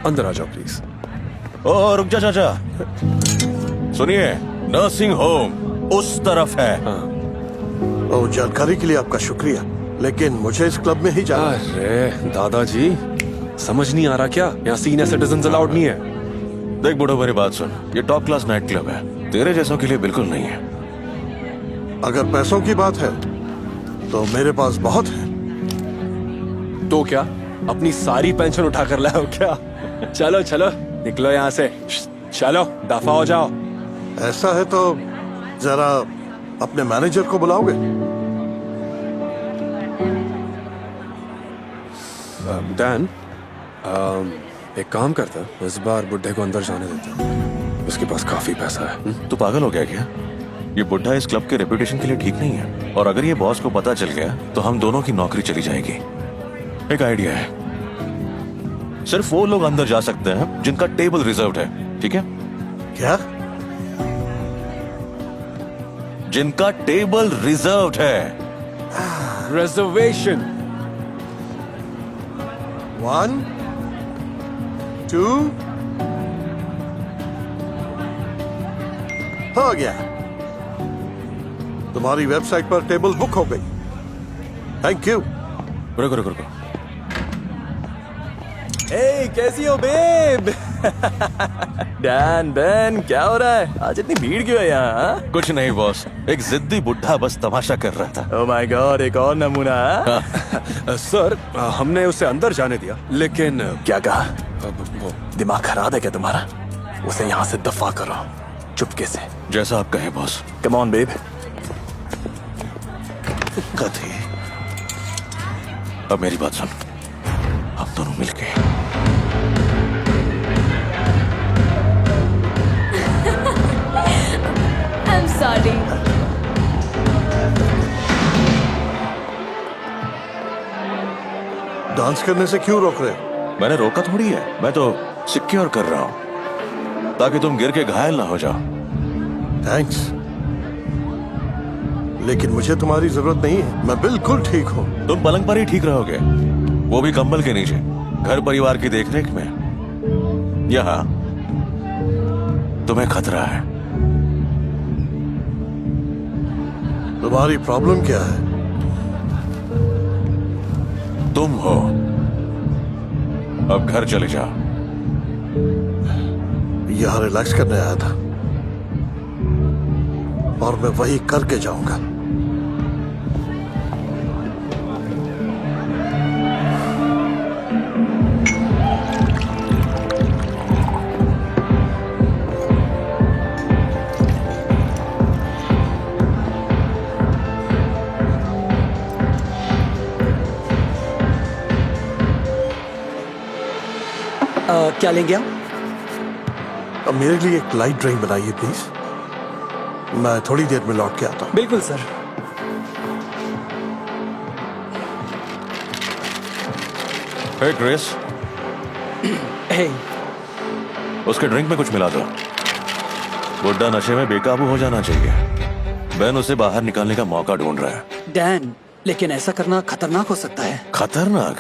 अंदर आ जाओ प्लीज। ओ रुक जा चाचा, सुनिए, नर्सिंग होम उस तरफ है। ओ, जानकारी के लिए आपका शुक्रिया, लेकिन मुझे इस क्लब में ही जाना है। अरे दादाजी, समझ नहीं आ रहा क्या? यहाँ सीनियर सिटीजन अलाउड नहीं है। देख बूढ़ो, मेरी बात सुन, ये टॉप क्लास नाइट क्लब है, तेरे जैसों के लिए बिल्कुल नहीं है। अगर पैसों की बात है तो मेरे पास बहुत है। तो क्या अपनी सारी पेंशन उठा कर लाओ क्या? चलो चलो निकलो यहाँ से, चलो दफा हो जाओ। ऐसा है तो जरा अपने मैनेजर को बुलाओगे? डैन, एक काम करता, इस बार बुड्ढे को अंदर जाने देता, उसके पास काफी पैसा है। तू पागल हो गया क्या? ये बुढ़ा इस क्लब के रेपुटेशन के लिए ठीक नहीं है, और अगर ये बॉस को पता चल गया तो हम दोनों की नौकरी चली जाएगी। एक आइडिया है, सिर्फ वो लोग अंदर जा सकते हैं जिनका टेबल रिजर्व्ड है, ठीक है? क्या? जिनका टेबल रिजर्व्ड है। रिजर्वेशन। 1 2 हो गया, तुम्हारी वेबसाइट पर टेबल बुक हो गई। Thank you. रुको रुको रुको, Hey, कैसी हो बेब? डैन डैन, क्या हो रहा है? आज इतनी भीड़ क्यों है यहाँ? कुछ नहीं बॉस, एक जिद्दी बुढ़ा बस तमाशा कर रहा था। Oh my God, एक और नमूना। सर, हमने उसे अंदर जाने दिया, लेकिन क्या कहा? वो दिमाग खराब है क्या तुम्हारा? उसे यहाँ से दफा करो, चुपके से। जैसा आप कहें बॉस। Come on, babe. कथी, अब मेरी बात सुन, हम दोनों मिलके I'm sorry. डांस करने से क्यों रोक रहे हो? मैंने रोका थोड़ी है, मैं तो सिक्योर कर रहा हूं ताकि तुम गिर के घायल ना हो जाओ। थैंक्स, लेकिन मुझे तुम्हारी जरूरत नहीं है, मैं बिल्कुल ठीक हूँ। तुम पलंग पर ही ठीक रहोगे, वो भी कंबल के नीचे, घर परिवार की देखरेख में। यहाँ तुम्हें खतरा है। तुम्हारी प्रॉब्लम क्या है? तुम हो, अब घर चले जाओ। यहाँ रिलैक्स करने आया था और मैं वही करके जाऊंगा। क्या लेंगे आप? अब मेरे लिए एक लाइट ड्रिंक बनाइए प्लीज, मैं थोड़ी देर में लौट के आता हूँ। बिल्कुल सर। हे ग्रेस, हे, उसके ड्रिंक में कुछ मिला दो। बुड्ढा नशे में बेकाबू हो जाना चाहिए। बेन उसे बाहर निकालने का मौका ढूंढ रहा है। डैन, लेकिन ऐसा करना खतरनाक हो सकता है। खतरनाक?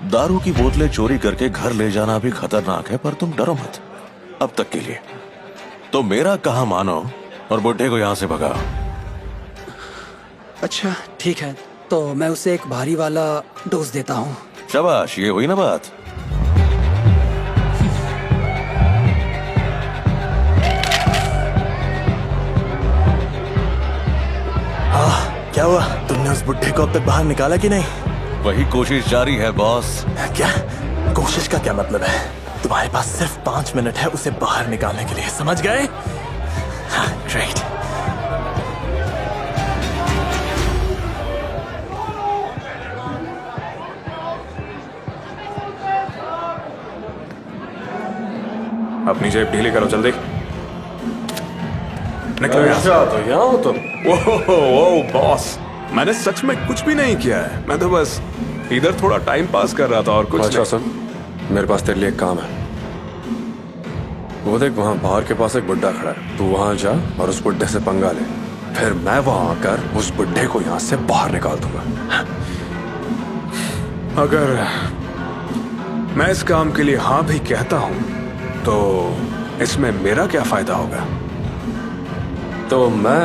दारू की बोतलें चोरी करके घर ले जाना भी खतरनाक है, पर तुम डरो मत अब तक के लिए। तो मेरा कहा मानो और बुड्ढे को यहाँ से भगाओ। अच्छा ठीक है, तो मैं उसे एक भारी वाला डोज देता हूँ। शाबाश, ये हुई ना बात। क्या हुआ? तुमने उस बुड्ढे को अब तक बाहर निकाला कि नहीं? वही कोशिश जारी है बॉस। क्या कोशिश का क्या मतलब है? तुम्हारे पास सिर्फ 5 मिनट है उसे बाहर निकालने के लिए, समझ गए? हाँ, ग्रेट। अपनी जेब ढीली करो जल्दी। निकलो यहाँ से। तो यहाँ हो तुम? ओह बॉस, मैंने सच में कुछ भी नहीं किया है, मैं तो बस इधर थोड़ा टाइम पास कर रहा था और कुछ अच्छा सुन, मेरे पास तेरे लिए एक काम है। वो देख, वहां बाहर के पास एक बुड्ढा खड़ा है, तू वहां जा और उस बुड्ढे से पंगा ले, फिर मैं वहां आकर उस बुड्ढे को यहाँ से बाहर निकाल दूंगा। अगर मैं इस काम के लिए हाँ भी कहता हूं तो इसमें मेरा क्या फायदा होगा? तो मैं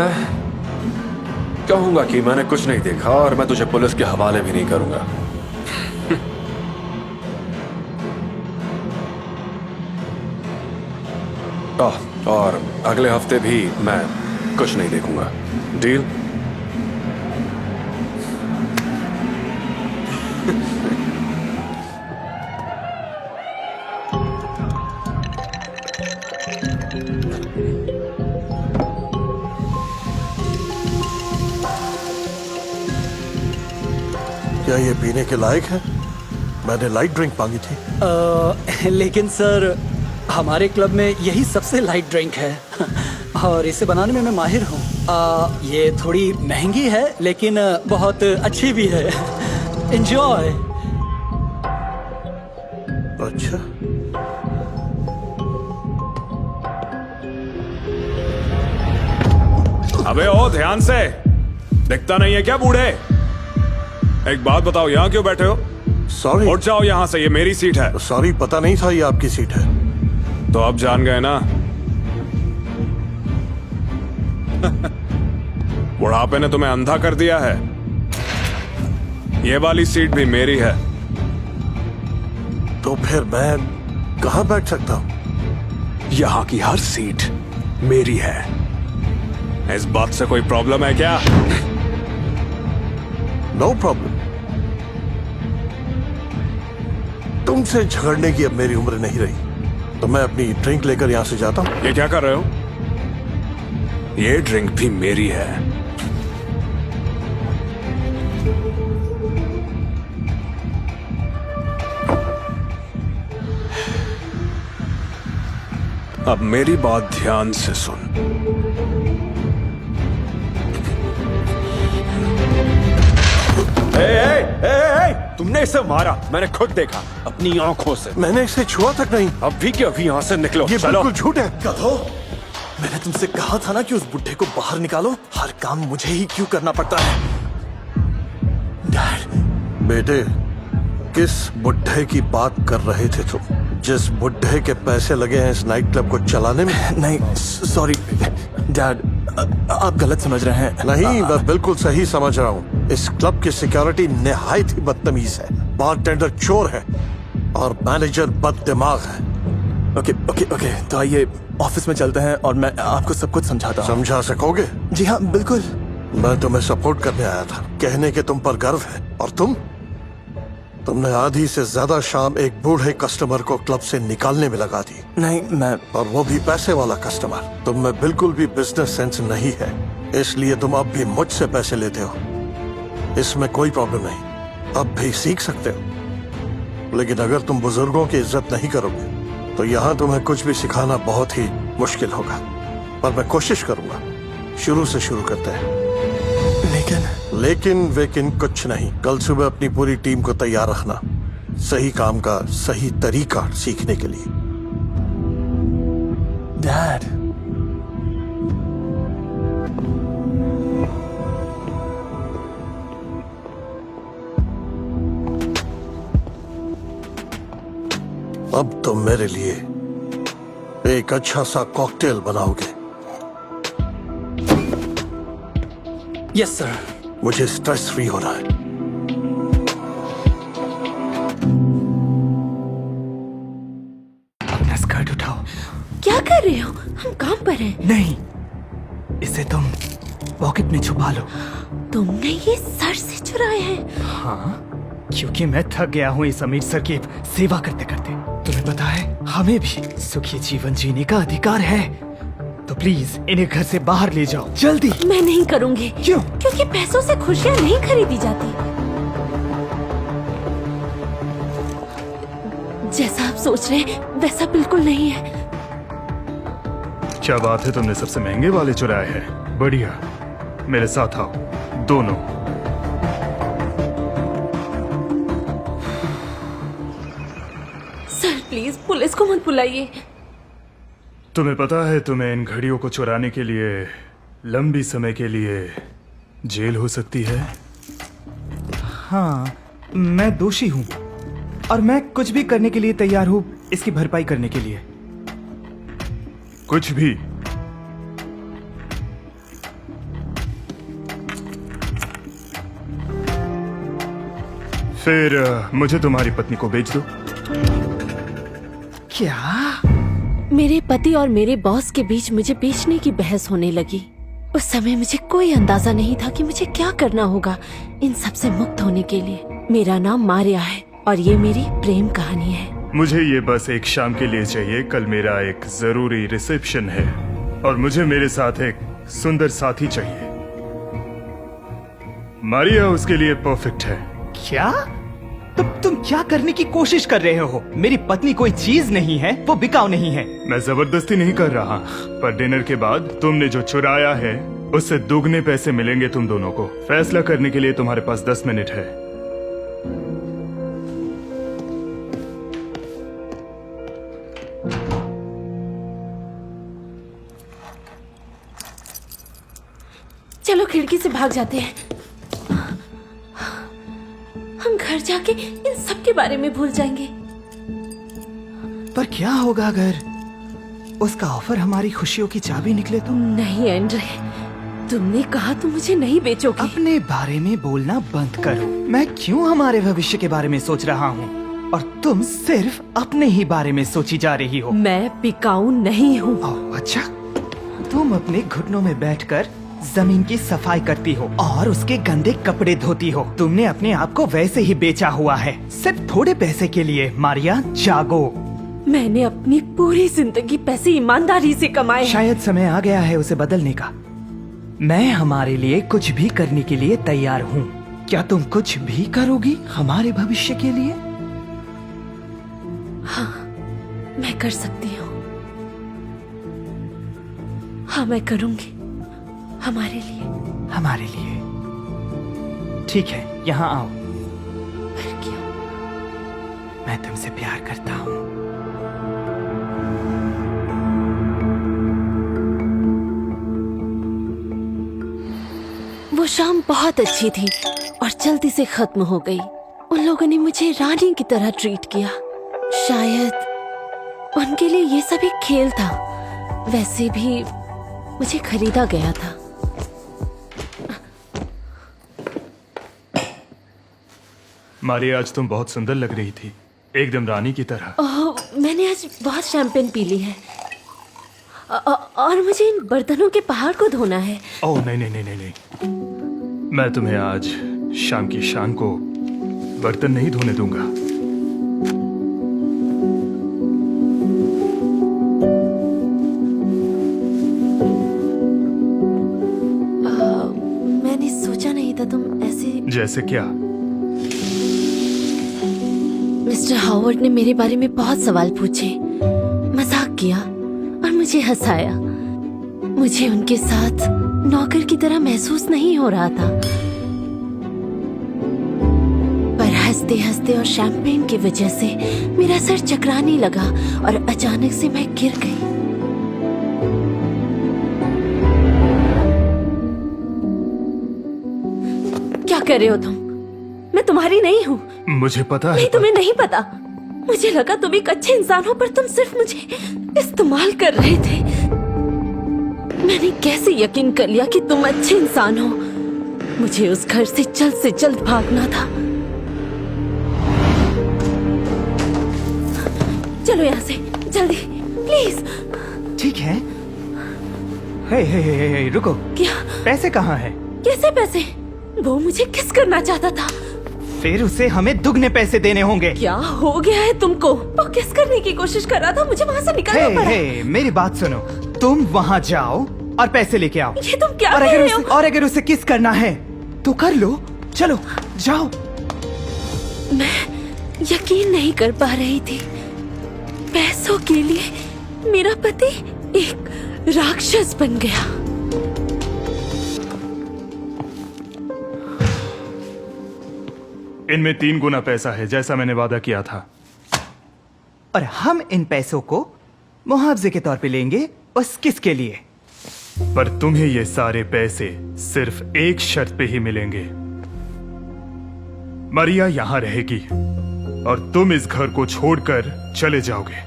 कहूंगा कि मैंने कुछ नहीं देखा और मैं तुझे पुलिस के हवाले भी नहीं करूंगा। और अगले हफ्ते भी मैं कुछ नहीं देखूंगा। डील? क्या ये पीने के लायक है? मैंने लाइट ड्रिंक मांगी थी। लेकिन सर हमारे क्लब में यही सबसे लाइट ड्रिंक है और इसे बनाने में मैं माहिर हूँ। ये थोड़ी महंगी है लेकिन बहुत अच्छी भी है। एंजॉय। अच्छा, अबे ओ ध्यान से, दिखता नहीं है क्या बूढ़े? एक बात बताओ, यहाँ क्यों बैठे हो? सॉरी। उठ जाओ यहाँ से, ये मेरी सीट है। सॉरी, पता नहीं था ये आपकी सीट है। तो अब जान गए ना? बुढ़ापे ने तुम्हें अंधा कर दिया है। ये वाली सीट भी मेरी है। तो फिर मैं कहाँ बैठ सकता हूँ? यहाँ की हर सीट मेरी है। इस बात से कोई प्रॉब्लम है क्या? No problem. तुमसे झगड़ने की अब मेरी उम्र नहीं रही, तो मैं अपनी ड्रिंक लेकर यहां से जाता हूं। ये क्या कर रहे हो? ये ड्रिंक भी मेरी है। अब मेरी बात ध्यान से सुन। तुमने इसे मारा, मैंने खुद देखा अपनी आंखों से। मैंने इसे छुआ तक नहीं। अभी के अभी यहाँ से निकलो। ये चलो। बिल्कुल झूठ है। गधो, मैंने तुमसे कहा था ना कि उस बुढ़े को बाहर निकालो। हर काम मुझे ही क्यों करना पड़ता है? डैड। बेटे, किस बुढ़े की बात कर रहे थे तुम? जिस बुढ़े के पैसे लगे हैं इस नाइट क्लब को चलाने में? नहीं, सॉरी डैड, आप गलत समझ रहे हैं। नहीं, मैं बिल्कुल सही समझ रहा हूँ। इस क्लब की सिक्योरिटी निहायत ही बदतमीज है। बारटेंडर चोर है और मैनेजर बददिमाग है। ओके ओके ओके, तो आइए ऑफिस में चलते हैं और मैं आपको सब कुछ समझाता हूँ। समझा सकोगे? जी हाँ, बिल्कुल। मैं तुम्हें सपोर्ट करने आया था, कहने के तुम पर गर्व है। और तुमने आधी से ज्यादा शाम एक बूढ़े कस्टमर को क्लब से निकालने में लगा दी। नहीं, मैं और वो भी पैसे वाला कस्टमर। तुम में बिल्कुल भी बिजनेस सेंस नहीं है, इसलिए तुम अब भी मुझसे पैसे लेते हो। इसमें कोई प्रॉब्लम नहीं, अब भी सीख सकते हो। लेकिन अगर तुम बुजुर्गों की इज्जत नहीं करोगे तो यहाँ तुम्हें कुछ भी सिखाना बहुत ही मुश्किल होगा। पर मैं कोशिश करूंगा। शुरू से शुरू करते हैं। लेकिन वेकिन कुछ नहीं। कल सुबह अपनी पूरी टीम को तैयार रखना, सही काम का सही तरीका सीखने के लिए। डैड, अब तुम मेरे लिए एक अच्छा सा कॉकटेल बनाओगे। Yes sir. मुझे स्ट्रेस फ्री होना है। अपना स्कर्ट उठाओ। क्या कर रहे हो? हम काम पर हैं। नहीं, इसे तुम पॉकेट में छुपा लो। तुमने ये सर से चुराए हैं? हाँ, क्योंकि मैं थक गया हूँ इस अमीर सर की सेवा करते करते। तुम्हें पता है, हमें भी सुखी जीवन जीने का अधिकार है। तो प्लीज इन्हें घर से बाहर ले जाओ, जल्दी। मैं नहीं करूँगी। क्यों? क्योंकि पैसों से खुशियाँ नहीं खरीदी जाती। जैसा आप सोच रहे हैं वैसा बिल्कुल नहीं है। क्या बात है, तुमने सबसे महंगे वाले चुराए हैं। बढ़िया, मेरे साथ आओ दोनों। सर प्लीज पुलिस को मत बुलाइए। तुम्हें पता है, तुम्हें इन घड़ियों को चुराने के लिए लंबी समय के लिए जेल हो सकती है। हाँ, मैं दोषी हूँ, और मैं कुछ भी करने के लिए तैयार हूँ इसकी भरपाई करने के लिए। कुछ भी? फिर मुझे तुम्हारी पत्नी को बेच दो। क्या? मेरे पति और मेरे बॉस के बीच मुझे बेचने की बहस होने लगी। उस समय मुझे कोई अंदाजा नहीं था कि मुझे क्या करना होगा इन सब से मुक्त होने के लिए। मेरा नाम मारिया है और ये मेरी प्रेम कहानी है। मुझे ये बस एक शाम के लिए चाहिए। कल मेरा एक जरूरी रिसेप्शन है और मुझे मेरे साथ एक सुंदर साथी चाहिए। मारिया उसके लिए परफेक्ट है। क्या? तुम क्या करने की कोशिश कर रहे हो? मेरी पत्नी कोई चीज नहीं है, वो बिकाऊ नहीं है। मैं जबरदस्ती नहीं कर रहा, पर डिनर के बाद तुमने जो चुराया है उससे दुगने पैसे मिलेंगे तुम दोनों को। फैसला करने के लिए तुम्हारे पास 10 मिनट है। चलो खिड़की से भाग जाते हैं। हम घर जाके इन सब के बारे में भूल जाएंगे। पर क्या होगा अगर उसका ऑफर हमारी खुशियों की चाबी निकले तो? नहीं एंड्रे, तुमने कहा तुम मुझे नहीं बेचोगे। अपने बारे में बोलना बंद करो। मैं क्यों हमारे भविष्य के बारे में सोच रहा हूँ और तुम सिर्फ अपने ही बारे में सोची जा रही हो। मैं बिकाऊ नहीं हूँ। ओह अच्छा, तुम अपने घुटनों में बैठकर जमीन की सफाई करती हो और उसके गंदे कपड़े धोती हो। तुमने अपने आप को वैसे ही बेचा हुआ है, सिर्फ थोड़े पैसे के लिए। मारिया जागो। मैंने अपनी पूरी जिंदगी पैसे ईमानदारी से कमाए हैं। शायद समय आ गया है उसे बदलने का। मैं हमारे लिए कुछ भी करने के लिए तैयार हूँ। क्या तुम कुछ भी करोगी हमारे भविष्य के लिए? हाँ, मैं कर सकती हूँ। हाँ, मैं करूँगी हमारे लिए। हमारे लिए ठीक है, यहाँ आओ। पर क्यों? मैं तुमसे प्यार करता हूँ। वो शाम बहुत अच्छी थी और जल्दी से खत्म हो गई। उन लोगों ने मुझे रानी की तरह ट्रीट किया। शायद उनके लिए ये सब एक खेल था। वैसे भी मुझे खरीदा गया था। मारिया, आज तुम बहुत सुंदर लग रही थी, एकदम रानी की तरह। ओह, मैंने आज बहुत शैंपेन पी ली है और मुझे इन बर्तनों के पहाड़ को धोना है। ओह नहीं नहीं नहीं नहीं नहीं, मैं तुम्हें आज शाम की शान को बर्तन नहीं धोने दूंगा। मैंने सोचा नहीं था तुम ऐसे। जैसे क्या? मिस्टर हॉवर्ड ने मेरे बारे में बहुत सवाल पूछे, मजाक किया और मुझे हंसाया। मुझे उनके साथ नौकर की तरह महसूस नहीं हो रहा था, पर हंसते हंसते और शैंपेन की वजह से मेरा सर चकराने लगा और अचानक से मैं गिर गई। क्या कर रहे हो तुम? मैं तुम्हारी नहीं हूँ। मुझे पता है। नहीं, तुम्हें नहीं पता। मुझे लगा तुम एक अच्छे इंसान हो, पर तुम सिर्फ मुझे इस्तेमाल कर रहे थे। मैंने कैसे यकीन कर लिया कि तुम अच्छे इंसान हो? मुझे उस घर से जल्द भागना था। चलो यहाँ से जल्दी, प्लीज। ठीक है। हे, रुको। क्या? पैसे कहाँ हैं? कैसे पैसे? वो मुझे किस करना चाहता था। फिर उसे हमें दुगने पैसे देने होंगे। क्या हो गया है तुमको? वो किस करने की कोशिश कर रहा था? मुझे वहाँ से निकलना पड़ा। मेरी बात सुनो। तुम वहाँ जाओ और पैसे लेके आओ। ये तुम क्या कह रहे हो? और अगर उसे किस करना है तो कर लो। चलो जाओ। मैं यकीन नहीं कर पा रही थी। पैसों के लिए मेरा पति एक राक्षस बन गया। इनमें 3 गुना पैसा है, जैसा मैंने वादा किया था। और हम इन पैसों को मुआवजे के तौर पे लेंगे। बस किसके लिए? पर तुम्हें ये सारे पैसे सिर्फ एक शर्त पे ही मिलेंगे। मारिया यहाँ रहेगी और तुम इस घर को छोड़कर चले जाओगे।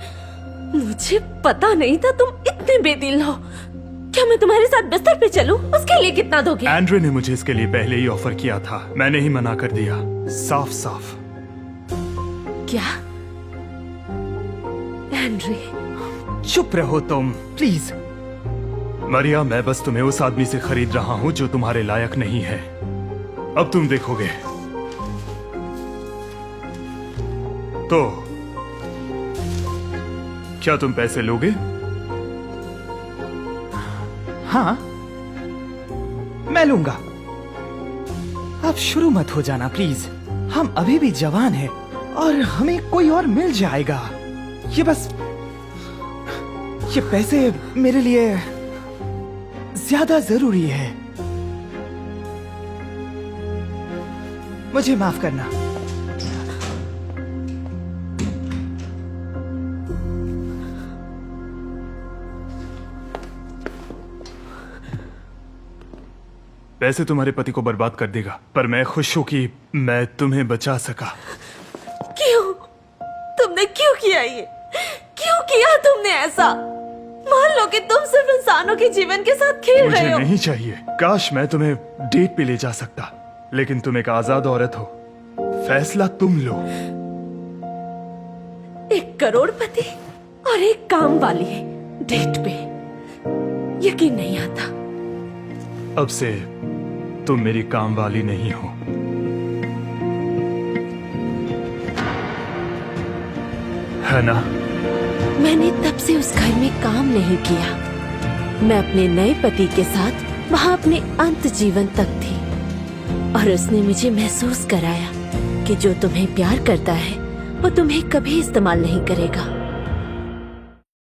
मुझे पता नहीं था तुम इतने बेदिल हो। क्या मैं तुम्हारे साथ बिस्तर पे चलूं? उसके लिए कितना दोगे? एंड्रे ने मुझे इसके लिए पहले ही ऑफर किया था, मैंने ही मना कर दिया, साफ साफ। क्या? एंड्रे? चुप रहो तुम प्लीज। मरिया, मैं बस तुम्हें उस आदमी से खरीद रहा हूँ जो तुम्हारे लायक नहीं है। अब तुम देखोगे। तो क्या तुम पैसे लोगे? हाँ, मैं लूंगा। आप शुरू मत हो जाना प्लीज। हम अभी भी जवान हैं और हमें कोई और मिल जाएगा। ये पैसे मेरे लिए ज्यादा जरूरी है। मुझे माफ करना। पैसे तुम्हारे पति को बर्बाद कर देगा, पर मैं खुश हूं कि मैं तुम्हें बचा सका। क्यों? तुमने क्यों किया ये? क्यों किया तुमने ऐसा? मान लो कि तुम सिर्फ इंसानों के जीवन के साथ खेल मुझे रहे हो। नहीं चाहिए। काश मैं तुम्हें डेट पे ले जा सकता, लेकिन तुम एक आजाद औरत हो। फैसला तुम लो। एक करोड़पति और एक काम वाली डेट पे। यकीन नहीं आता। अब से तुम मेरी काम वाली नहीं हो। है ना? मैंने तब से उस घर में काम नहीं किया। मैं अपने नए पति के साथ वहाँ अपने अंत जीवन तक थी और उसने मुझे महसूस कराया कि जो तुम्हें प्यार करता है वो तुम्हें कभी इस्तेमाल नहीं करेगा।